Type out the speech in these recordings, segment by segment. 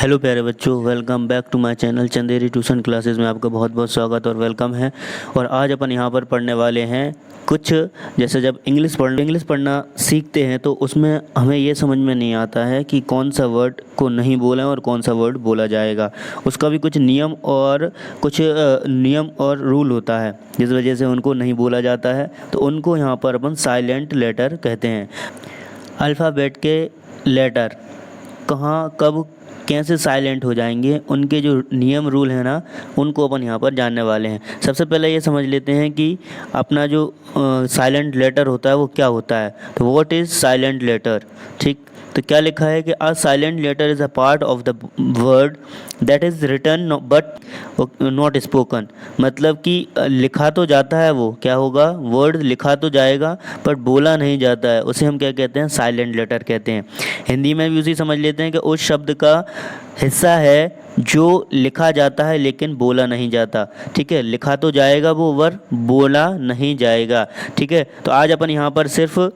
Hello प्यारे बच्चों, welcome back to my channel Chanderi tuition classes में आपका बहुत बहुत स्वागत और वेलकम है। और आज अपन यहाँ पर पढ़ने वाले हैं कुछ, जैसे जब इंग्लिश पढ़ना सीखते हैं तो उसमें हमें ये समझ में नहीं आता है कि कौन सा वर्ड को नहीं बोलें और कौन सा वर्ड बोला जाएगा। उसका भी कुछ नियम और रूल होता है, जिस वजह से उनको नहीं बोला जाता है। तो उनको यहाँ पर अपन साइलेंट लेटर कहते हैं। अल्फ़ाबेट के लेटर कहाँ कब कैसे साइलेंट हो जाएंगे, उनके जो नियम रूल है ना, उनको अपन यहाँ पर जानने वाले हैं। सबसे पहले ये समझ लेते हैं कि अपना जो साइलेंट लेटर होता है वो क्या होता है। तो व्हाट इज़ साइलेंट लेटर, ठीक। तो क्या लिखा है कि a silent letter is a part of the word that is written but not spoken. मतलब कि लिखा तो जाता है, वो क्या होगा, वर्ड लिखा तो जाएगा बट बोला नहीं जाता है, उसे हम क्या कहते हैं, साइलेंट लेटर कहते हैं। हिंदी में भी उसी समझ लेते हैं कि उस शब्द का हिस्सा है जो लिखा जाता है लेकिन बोला नहीं जाता, ठीक है। लिखा तो जाएगा वो, वर बोला नहीं जाएगा, ठीक है। तो आज अपन यहाँ पर सिर्फ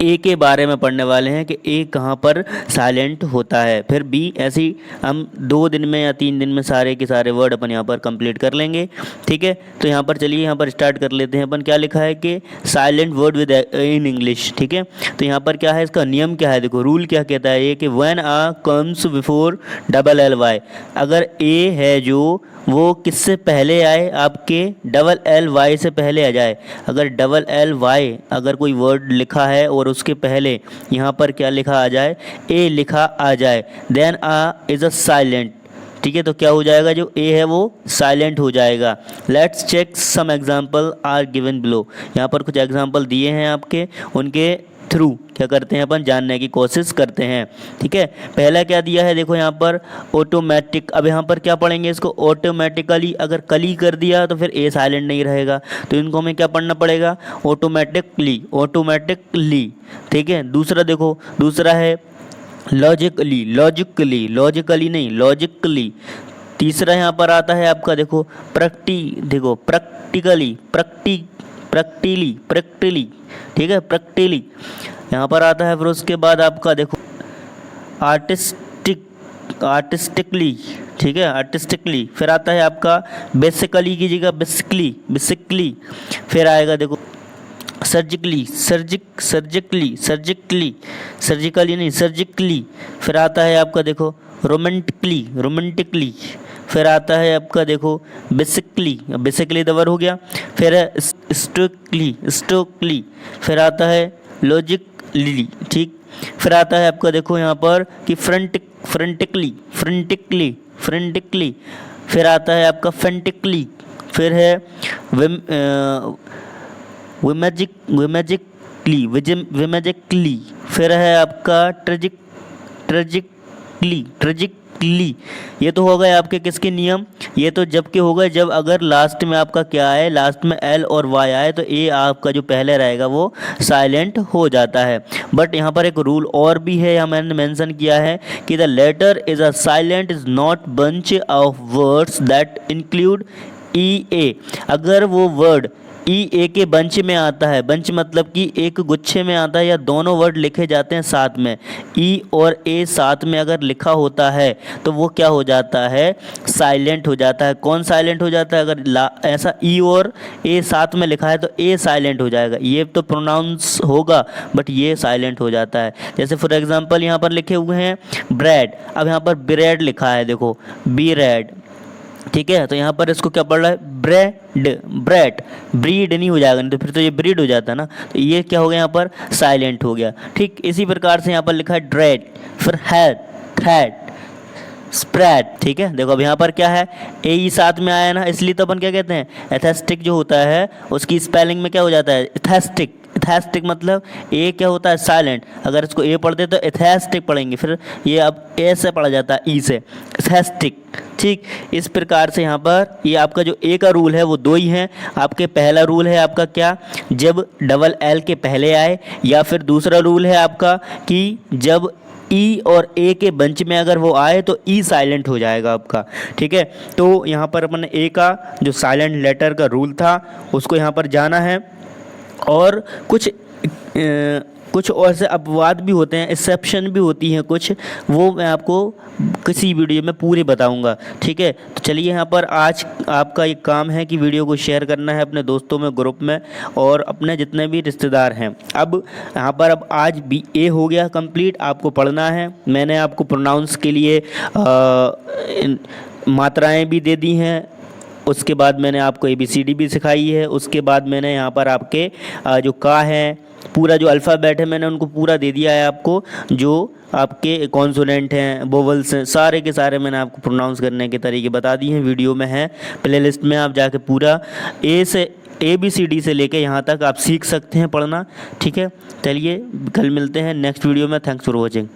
ए के बारे में पढ़ने वाले हैं कि ए कहाँ पर साइलेंट होता है। फिर बी, ऐसी हम 2 दिन में या 3 दिन में सारे के सारे वर्ड अपन यहाँ पर कंप्लीट कर लेंगे, ठीक है। तो यहाँ पर चलिए यहाँ पर स्टार्ट कर लेते हैं। अपन क्या लिखा है कि silent word with in English, ठीक है। तो यहाँ पर क्या है, इसका नियम क्या है, देखो रूल क्या कहता है ये कि when A comes before double L Y, अगर ए है जो वो किससे पहले आए, आपके डबल एल वाई से पहले आ जाए। अगर डबल एल वाई अगर कोई वर्ड लिखा है और उसके पहले यहाँ पर क्या लिखा आ जाए, ए लिखा आ जाए, then A is a silent, ठीक है। तो क्या हो जाएगा, जो ए है वो साइलेंट हो जाएगा। Let's check some example are given below. यहाँ पर कुछ एग्जाम्पल दिए हैं आपके, उनके थ्रू क्या करते हैं अपन जानने की कोशिश करते हैं, ठीक है। पहला क्या दिया है, देखो यहाँ पर ऑटोमेटिक। अब यहाँ पर क्या पढ़ेंगे इसको, ऑटोमेटिकली। अगर कली कर दिया तो फिर ए साइलेंट नहीं रहेगा, तो इनको हमें क्या पढ़ना पड़ेगा, ऑटोमेटिकली, ठीक है। दूसरा देखो, दूसरा है लॉजिकली नहीं, लॉजिकली। तीसरा यहाँ पर आता है आपका, देखो प्रैक्टिकली, ठीक है, प्रैक्टिकली यहाँ पर आता है। फिर उसके बाद आपका देखो आर्टिस्टिकली, ठीक है, आर्टिस्टिकली। फिर आता है आपका बेसिकली की जगह बेसिकली। फिर आएगा देखो सर्जिकली नहीं, सर्जिकली। फिर आता है आपका देखो रोमांटिकली। फिर आता है आपका देखो बेसिकली दवर हो गया। फिर है स्टोकली। फिर आता है लॉजिकली, ठीक। फिर आता है आपका देखो यहाँ पर कि फ्रंटिकली। फिर आता है आपका फेंटिकली। फिर है विमेजिकली। फिर है आपका ट्रेजिकली। ये तो हो गए आपके किसके नियम, ये तो जब के हो गए जब अगर लास्ट में आपका क्या आए, लास्ट में एल और वाई आए तो ए आपका जो पहले रहेगा वो साइलेंट हो जाता है। बट यहाँ पर एक रूल और भी है, यहाँ मैंने मेंशन किया है कि the letter is a silent is not bunch of words that include E A. अगर वो वर्ड ई ए के बंच में आता है, बंच मतलब कि एक गुच्छे में आता है या दोनों वर्ड लिखे जाते हैं साथ में, ई और ए साथ में अगर लिखा होता है तो वो क्या हो जाता है, साइलेंट हो जाता है। कौन साइलेंट हो जाता है, अगर ऐसा ई और ए साथ में लिखा है तो ए साइलेंट हो जाएगा। ये तो प्रोनाउंस होगा बट ये साइलेंट हो जाता है। जैसे फॉर एग्जांपल यहाँ पर लिखे हुए हैं ब्रेड, अब यहाँ पर ब्रेड लिखा है, देखो बी रेड, ठीक है। तो यहाँ पर इसको क्या पढ़ रहा है, ब्रेड ब्रीड नहीं हो जाएगा, नहीं तो फिर तो ये ब्रीड हो जाता है ना। तो ये क्या हो गया, यहाँ पर साइलेंट हो गया, ठीक। इसी प्रकार से यहाँ पर लिखा है ड्रेड, फिर हेड, थ्रेड, स्प्रेड, ठीक है। देखो अब यहाँ पर क्या है, ए ही साथ में आया ना, इसलिए तो अपन क्या कहते हैं, एथेस्टिक जो होता है उसकी स्पेलिंग में क्या हो जाता है, एथेस्टिक मतलब ए क्या होता है, साइलेंट। अगर इसको ए पढ़ते तो एथेस्टिक पढ़ेंगे, फिर ये अब ए से पढ़ा जाता है, ई से, एथेस्टिक, ठीक। इस प्रकार से यहाँ पर ये आपका जो ए का रूल है वो 2 ही हैं आपके। पहला रूल है आपका क्या, जब डबल एल के पहले आए, या फिर दूसरा रूल है आपका कि जब ई और ए के बंच में अगर वो आए तो ई साइलेंट हो जाएगा आपका, ठीक है। तो यहाँ पर अपन ए का जो साइलेंट लेटर का रूल था उसको यहाँ पर जाना है। और कुछ और से अपवाद भी होते हैं, एक्सेप्शन भी होती हैं कुछ, वो मैं आपको किसी वीडियो में पूरे बताऊंगा, ठीक है। तो चलिए यहाँ पर आज आपका एक काम है कि वीडियो को शेयर करना है अपने दोस्तों में, ग्रुप में, और अपने जितने भी रिश्तेदार हैं। अब यहाँ पर अब आज भी ए हो गया कंप्लीट, आपको पढ़ना है। मैंने आपको प्रोनाउंस के लिए मात्राएं भी दे दी हैं, उसके बाद मैंने आपको ABCD भी सिखाई है, उसके बाद मैंने यहाँ पर आपके जो का है, पूरा जो अल्फ़ाबेट है मैंने उनको पूरा दे दिया है आपको। जो आपके कॉन्सोनेंट हैं, वोवल्स हैं, सारे के सारे मैंने आपको प्रोनाउंस करने के तरीके बता दिए हैं। वीडियो में है, प्लेलिस्ट में आप जाके पूरा ABCD से लेके यहाँ तक आप सीख सकते हैं पढ़ना, ठीक है। चलिए कल मिलते हैं नेक्स्ट वीडियो में। Thanks for watching.